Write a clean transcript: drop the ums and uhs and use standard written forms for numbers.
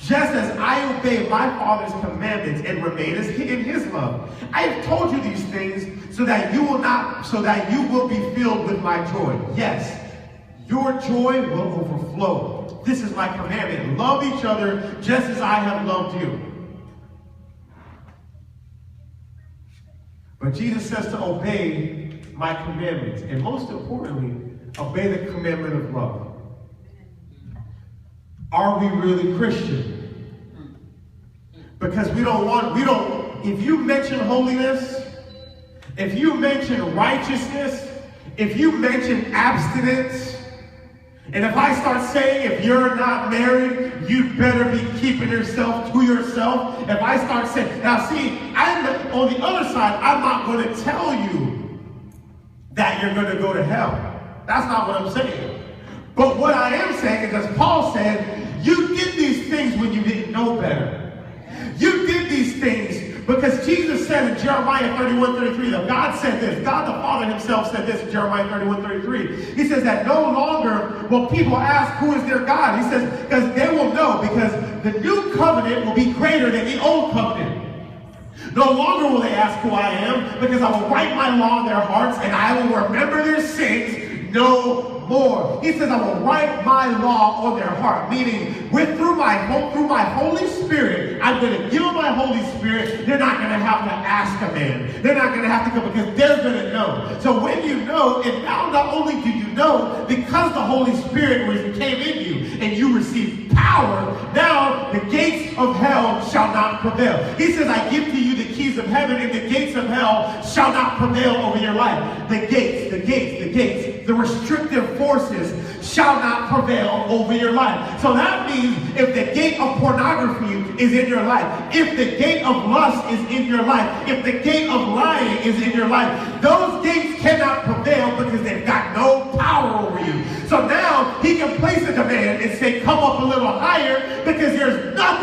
just as I obey my Father's commandments and remain in his love. I have told you these things so that you will be filled with my joy. Yes, your joy will overflow. This is my commandment. Love each other just as I have loved you. But Jesus says to obey my commandments, and most importantly, obey the commandment of love. Are we really Christian? Because if you mention holiness, if you mention righteousness, if you mention abstinence, and if I start saying if you're not married, you better be keeping yourself to yourself. If I start saying, now see, on the other side, I'm not going to tell you that you're going to go to hell. That's not what I'm saying. But what I am saying is, as Paul said, you did these things when you didn't know better. You did these things because Jesus said in Jeremiah 31:33, that God said this, God the Father himself said this in Jeremiah 31:33. He says that no longer will people ask who is their God. He says, because they will know, because the new covenant will be greater than the old covenant. No longer will they ask who I am, because I will write my law in their hearts and I will remember their sins no more. He says, I will write my law on their heart, meaning through my Holy Spirit, I'm going to give them my Holy Spirit. They're not going to have to ask a man. They're not going to have to come, because they're going to know. So when you know, and now not only do you know, because the Holy Spirit came in you and you received power, now the gates of hell shall not prevail. He says, I give to you the keys of heaven, and the gates of hell shall not prevail over your life. The gates, the restrictive forces shall not prevail over your life. So that means if the gate of pornography is in your life, if the gate of lust is in your life, if the gate of lying is in your life, those gates cannot prevail because they've got no power over you. So now he can place a demand and say, come up a little higher, because there's nothing